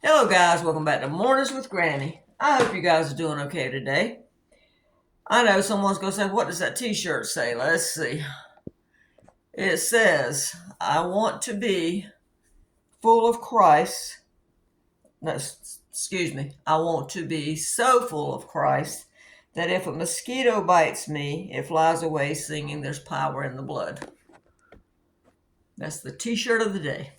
Hello guys, welcome back to Mornings with Granny. I hope you guys are doing okay today. I know someone's going to say, what does that t-shirt say? Let's see. It says, I want to be full of Christ. No, excuse me. I want to be so full of Christ that if a mosquito bites me, it flies away singing there's power in the blood. That's the t-shirt of the day.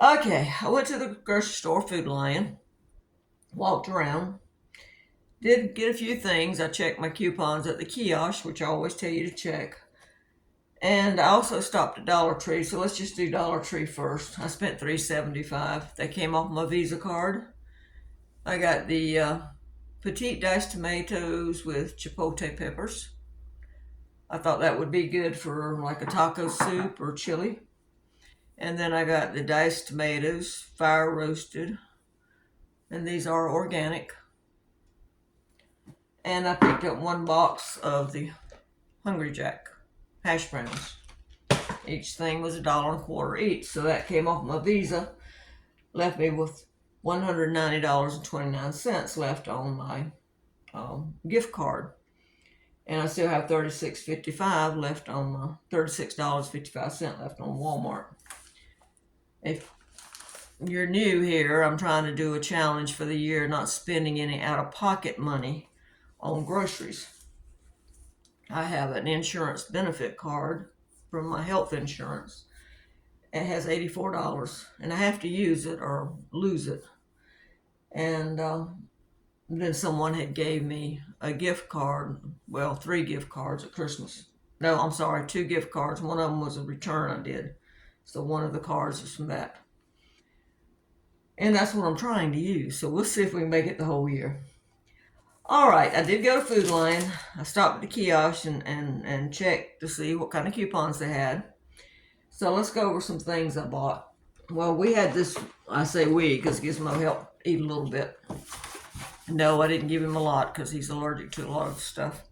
Okay, I went to the grocery store, Food Lion, walked around, did get a few things. I checked my coupons at the kiosk, which I always tell you to check. And I also stopped at Dollar Tree, so let's just do Dollar Tree first. I spent $3.75. They came off my Visa card. I got the petite diced tomatoes with chipotle peppers. I thought that would be good for like a taco soup or chili. And then I got the diced tomatoes, fire roasted, and these are organic. And I picked up one box of the Hungry Jack hash browns. Each thing was $1.25 each, so that came off my Visa, left me with $190.29 left on my gift card, and I still have $36.55 left on my $36.55 left on Walmart. If you're new here, I'm trying to do a challenge for the year, not spending any out-of-pocket money on groceries. I have an insurance benefit card from my health insurance. It has $84, and I have to use it or lose it. And then someone had gave me a gift card, well, 3 gift cards at Christmas. No, I'm sorry, 2 gift cards. One of them was a return I did. So one of the cards is from that. And that's what I'm trying to use. So we'll see if we can make it the whole year. All right, I did go to Food Lion. I stopped at the kiosk and checked to see what kind of coupons they had. So let's go over some things I bought. Well, we had this, I say we, because Gizmo helped eat a little bit. No, I didn't give him a lot because he's allergic to a lot of stuff.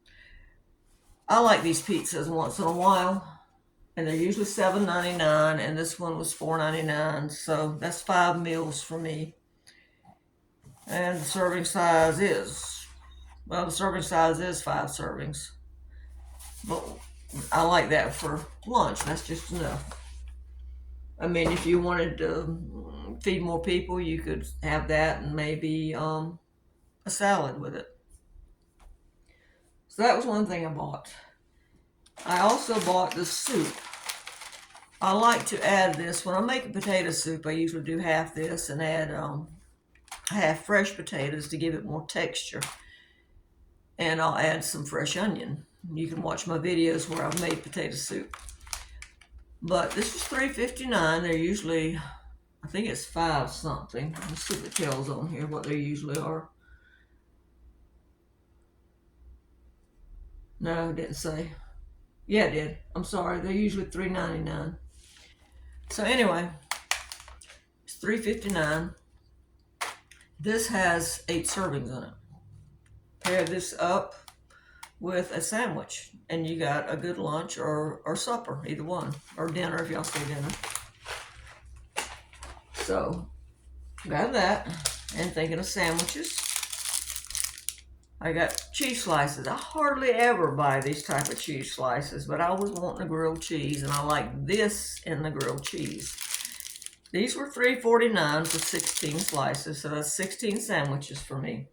I like these pizzas once in a while, and they're usually $7.99, and this one was $4.99, so that's 5 meals for me. And the serving size is, well, the serving size is 5 servings. But I like that for lunch. That's just enough. I mean, if you wanted to feed more people, you could have that and maybe a salad with it. So that was one thing I bought. I also bought the soup. I like to add this. When I make a potato soup, I usually do half this and add half fresh potatoes to give it more texture. And I'll add some fresh onion. You can watch my videos where I've made potato soup. But this was $3.59. They're usually, I think it's 5 something. Let's see if it tells on here what they usually are. No, it didn't say. Yeah, it did. I'm sorry. They're usually $3.99. So anyway, it's $3.59. This has 8 servings in it. Pair this up with a sandwich, and you got a good lunch or supper, either one, or dinner if y'all say dinner. So, got that. And thinking of sandwiches, I got cheese slices. I hardly ever buy these type of cheese slices, but I was wanting a grilled cheese, and I like this in the grilled cheese. These were $3.49 for 16 slices, so that's 16 sandwiches for me.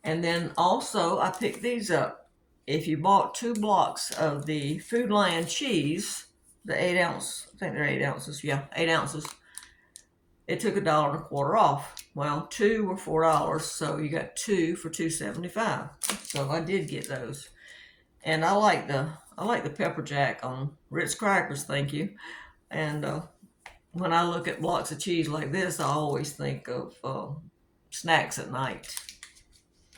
And then also, I picked these up. If you bought 2 blocks of the Food Lion cheese, the 8 ounce, I think they're 8 ounces, yeah, 8 ounces, it took $1.25 off. Well, 2 were $4, so you got 2 for $2.75. So I did get those. And I like the pepper jack on Ritz crackers, thank you. And when I look at blocks of cheese like this, I always think of snacks at night.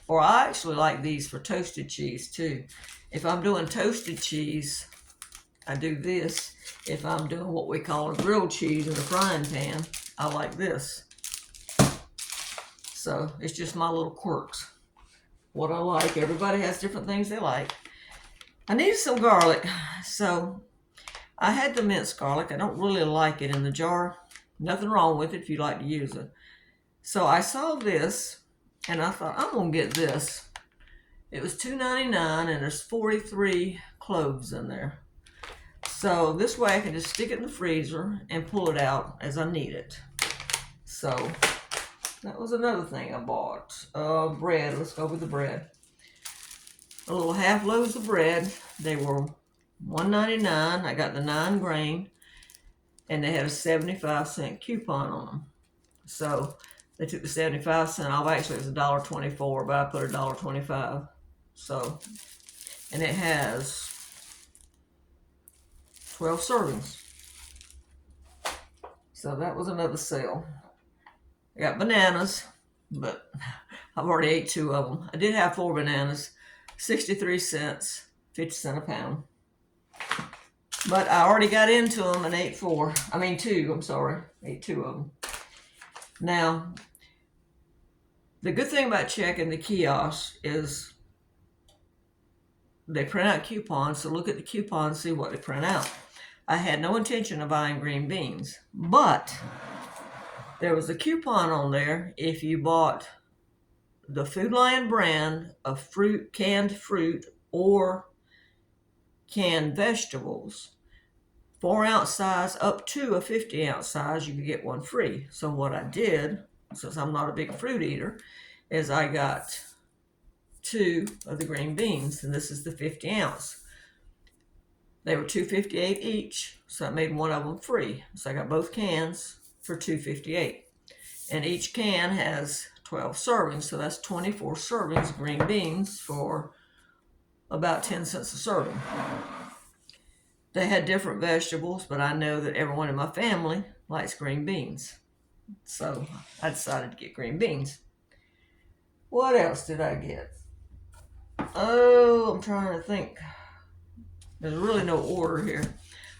Or I actually like these for toasted cheese too. If I'm doing toasted cheese, I do this. If I'm doing what we call a grilled cheese in the frying pan, I like this. So it's just my little quirks. What I like. Everybody has different things they like. I needed some garlic, so I had the minced garlic. I don't really like it in the jar. Nothing wrong with it if you like to use it. So I saw this, and I thought, I'm going to get this. It was $2.99, and there's 43 cloves in there. So this way I can just stick it in the freezer and pull it out as I need it. So that was another thing I bought. Bread. Let's go with the bread. A little half loaves of bread. They were $1.99. I got the 9 grain, and they had a 75-cent coupon on them. So they took the 75 cent off. Actually, it was $1.24, but I put $1.25. So, and it has 12 servings. So that was another sale. I got bananas, but I've already ate 2 of them. I did have 4 bananas, 63 cents, 50 cents a pound. But I already got into them and ate 2, I'm sorry. Ate 2 of them. Now, the good thing about checking the kiosk is they print out coupons, so look at the coupons, see what they print out. I had no intention of buying green beans, but there was a coupon on there if you bought the Food Lion brand of fruit, canned fruit, or canned vegetables. 4-ounce size up to a 50-ounce size, you could get one free. So what I did, since I'm not a big fruit eater, is I got 2 of the green beans, and this is the 50-ounce. They were $2.58 each, so I made one of them free. So I got both cans for $2.58. And each can has 12 servings, so that's 24 servings of green beans for about 10 cents a serving. They had different vegetables, but I know that everyone in my family likes green beans. So I decided to get green beans. What else did I get? Oh, I'm trying to think. There's really no order here.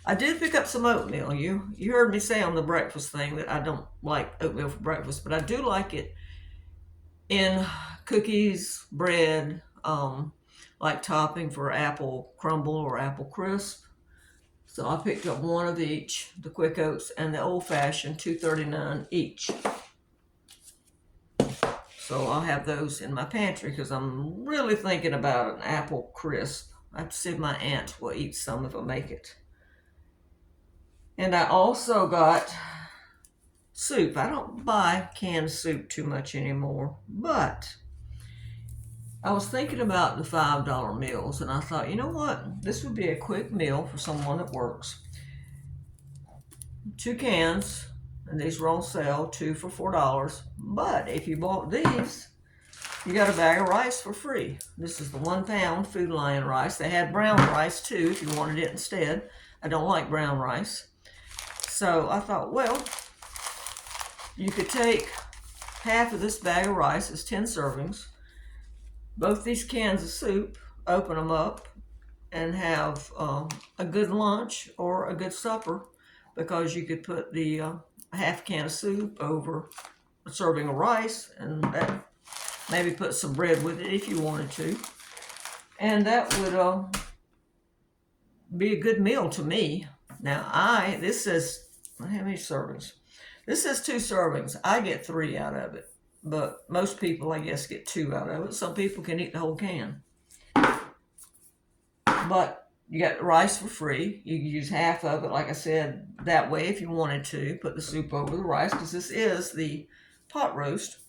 I did pick up some oatmeal. You heard me say on the breakfast thing that I don't like oatmeal for breakfast, but I do like it in cookies, bread, like topping for apple crumble or apple crisp. So I picked up 1 of each, the quick oats and the old fashioned, $2.39 each. So I'll have those in my pantry because I'm really thinking about an apple crisp. I have to see if my aunt will eat some if I make it. And I also got soup. I don't buy canned soup too much anymore, but I was thinking about the $5 meals, and I thought, you know what? This would be a quick meal for someone that works. 2 cans, and these were on sale, 2 for $4. But if you bought these, you got a bag of rice for free. This is the 1-pound Food Lion rice. They had brown rice too if you wanted it instead. I don't like brown rice. So I thought, well, you could take half of this bag of rice, it's 10 servings, both these cans of soup, open them up, and have a good lunch or a good supper, because you could put the half can of soup over a serving of rice, and that maybe put some bread with it if you wanted to. And that would be a good meal to me. Now, this says, how many servings? This says 2 servings. I get 3 out of it. But most people, I guess, get 2 out of it. Some people can eat the whole can. But you got rice for free. You can use half of it, like I said, that way if you wanted to. Put the soup over the rice, because this is the pot roast.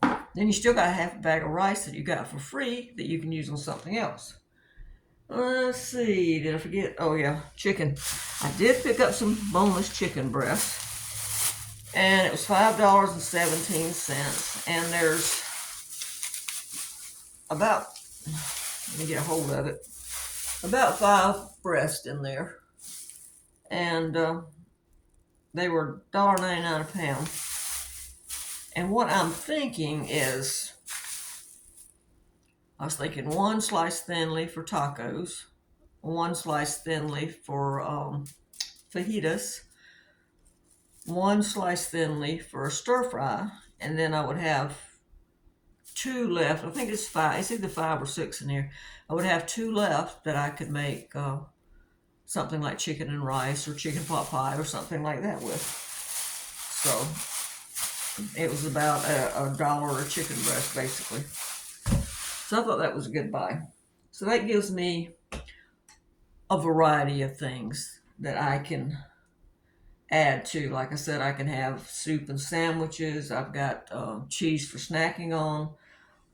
Then you still got a half a bag of rice that you got for free that you can use on something else. Let's see, did I forget? Oh yeah, chicken. I did pick up some boneless chicken breast. And it was $5.17. And there's about, let me get a hold of it, about 5 breasts in there. And they were $1.99 a pound. And what I'm thinking is, I was thinking 1 sliced thinly for tacos, 1 sliced thinly for fajitas, 1 sliced thinly for a stir fry, and then I would have 2 left. I think it's 5. It's either 5 or 6 in here. I would have 2 left that I could make something like chicken and rice or chicken pot pie or something like that with. So it was about a dollar a chicken breast, basically. So I thought that was a good buy. So that gives me a variety of things that I can add to. Like I said, I can have soup and sandwiches. I've got cheese for snacking on.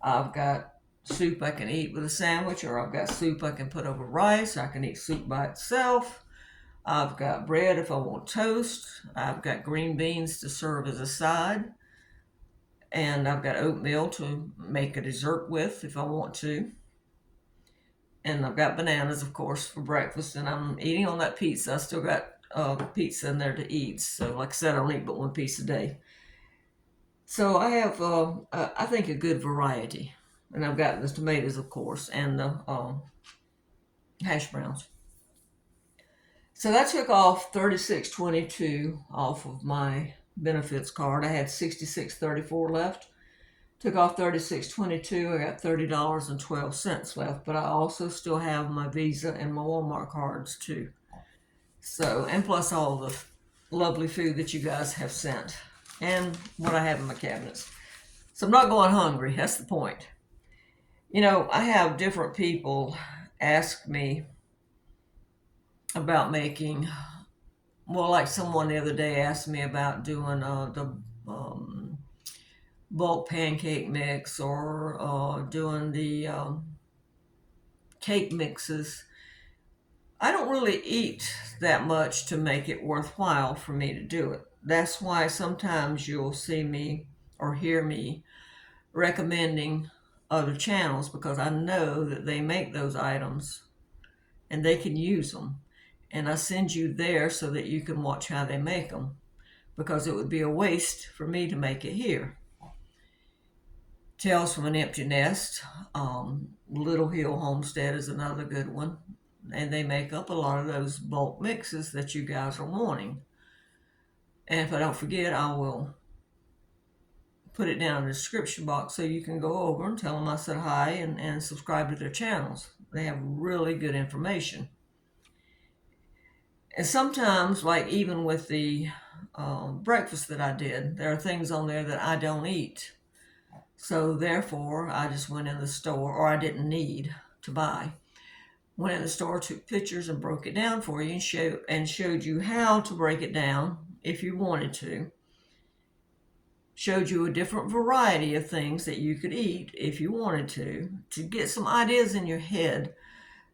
I've got soup I can eat with a sandwich, or I've got soup I can put over rice. I can eat soup by itself. I've got bread if I want toast. I've got green beans to serve as a side. And I've got oatmeal to make a dessert with if I want to. And I've got bananas, of course, for breakfast. And I'm eating on that pizza. I still got pizza in there to eat. So, like I said, I don't eat but one piece a day. So I have, I think, a good variety. And I've got the tomatoes, of course, and the hash browns. So that took off $36.22 off of my benefits card. I had $66.34 left. Took off $36.22. I got $30.12 left. But I also still have my Visa and my Walmart cards too. So, and plus all the lovely food that you guys have sent and what I have in my cabinets. So I'm not going hungry. That's the point. You know, I have different people ask me about making, well, like someone the other day asked me about doing the bulk pancake mix, or doing the cake mixes. I don't really eat that much to make it worthwhile for me to do it. That's why sometimes you'll see me or hear me recommending other channels, because I know that they make those items and they can use them. And I send you there so that you can watch how they make them, because it would be a waste for me to make it here. Tales from an Empty Nest, Little Hill Homestead is another good one. And they make up a lot of those bulk mixes that you guys are wanting. And if I don't forget, I will put it down in the description box so you can go over and tell them I said hi and subscribe to their channels. They have really good information. And sometimes, like even with the breakfast that I did, there are things on there that I don't eat. So therefore, I just went in the store, or I didn't need to buy. Went in the store, took pictures, and broke it down for you, and showed you how to break it down if you wanted to. Showed you a different variety of things that you could eat if you wanted to get some ideas in your head,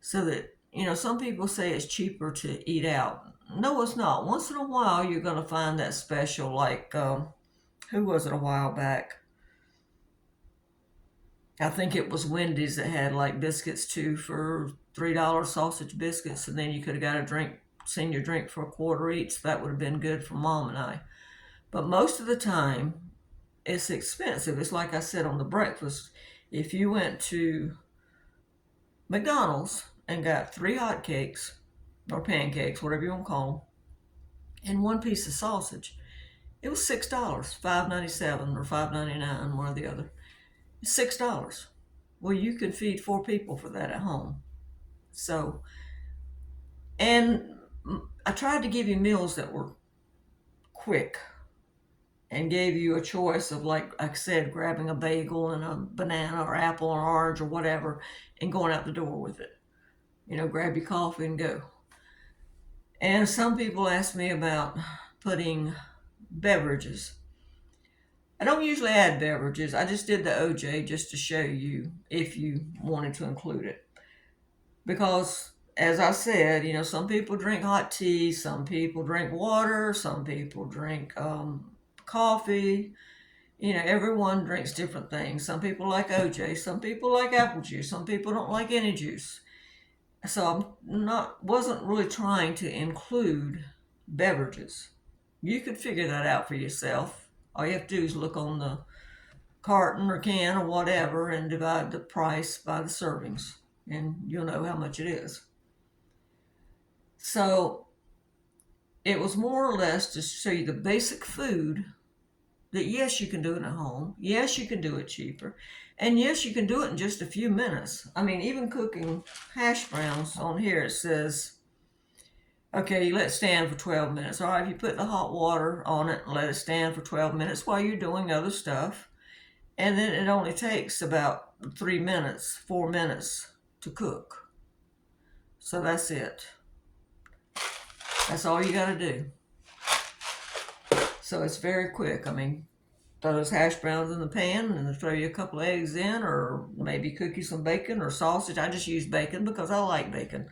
so that, you know, some people say it's cheaper to eat out. No, it's not. Once in a while, you're going to find that special, like, who was it a while back? I think it was Wendy's that had like biscuits too for $3 sausage biscuits, and then you could have got a drink, senior drink for a quarter each. That would have been good for Mom and I. But most of the time, it's expensive. It's like I said on the breakfast. If you went to McDonald's and got 3 hot cakes or pancakes, whatever you want to call them, and 1 piece of sausage, it was $6, $5.97 or $5.99, one or the other. It's $6. Well, you could feed 4 people for that at home. So, and I tried to give you meals that were quick, and gave you a choice of, like I said, grabbing a bagel and a banana or apple or orange or whatever and going out the door with it. You know, grab your coffee and go. And some people ask me about putting beverages. I don't usually add beverages. I just did the OJ just to show you if you wanted to include it. Because, as I said, you know, some people drink hot tea, some people drink water, some people drink coffee. You know, everyone drinks different things. Some people like OJ, some people like apple juice, some people don't like any juice. So wasn't really trying to include beverages. You could figure that out for yourself. All you have to do is look on the carton or can or whatever and divide the price by the servings, and you'll know how much it is. So it was more or less to show you the basic food that, yes, you can do it at home. Yes, you can do it cheaper. And yes, you can do it in just a few minutes. I mean, even cooking hash browns on here, it says Okay, you let it stand for 12 minutes. All right, if you put the hot water on it and let it stand for 12 minutes while you're doing other stuff, and then it only takes about 3 minutes, 4 minutes to cook. So that's it. That's all you got to do. So it's very quick. I mean, throw those hash browns in the pan and throw you a couple of eggs in, or maybe cook you some bacon or sausage. I just use bacon because I like bacon.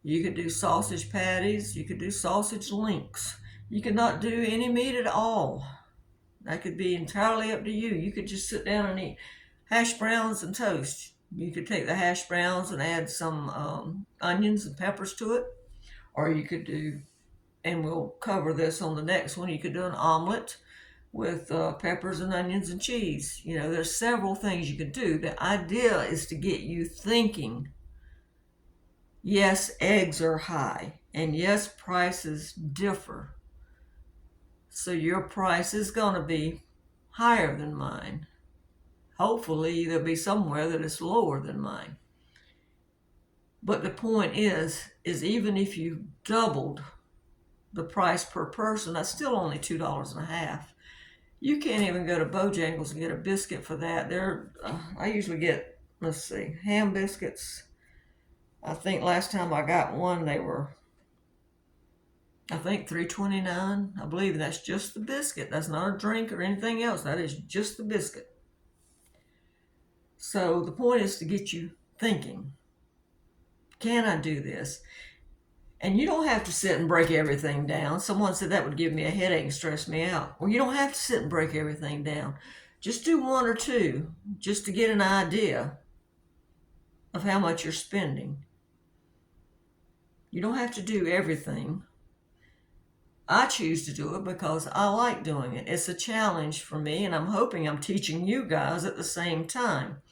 You could do sausage patties. You could do sausage links. You could not do any meat at all. That could be entirely up to you. You could just sit down and eat hash browns and toast. You could take the hash browns and add some onions and peppers to it. Or you could do, and we'll cover this on the next one, you could do an omelet with peppers and onions and cheese. You know, there's several things you could do. The idea is to get you thinking. Yes, eggs are high, and yes, prices differ. So your price is going to be higher than mine. Hopefully, there'll be somewhere that is lower than mine. But the point is even if you doubled the price per person, that's still only $2.50. You can't even go to Bojangles and get a biscuit for that. I usually get, let's see, ham biscuits. I think last time I got one, they were, I think, $3.29. I believe that's just the biscuit. That's not a drink or anything else. That is just the biscuit. So the point is to get you thinking, can I do this? And you don't have to sit and break everything down. Someone said that would give me a headache and stress me out. Well, you don't have to sit and break everything down. Just do one or two just to get an idea of how much you're spending. You don't have to do everything. I choose to do it because I like doing it. It's a challenge for me, and I'm hoping I'm teaching you guys at the same time.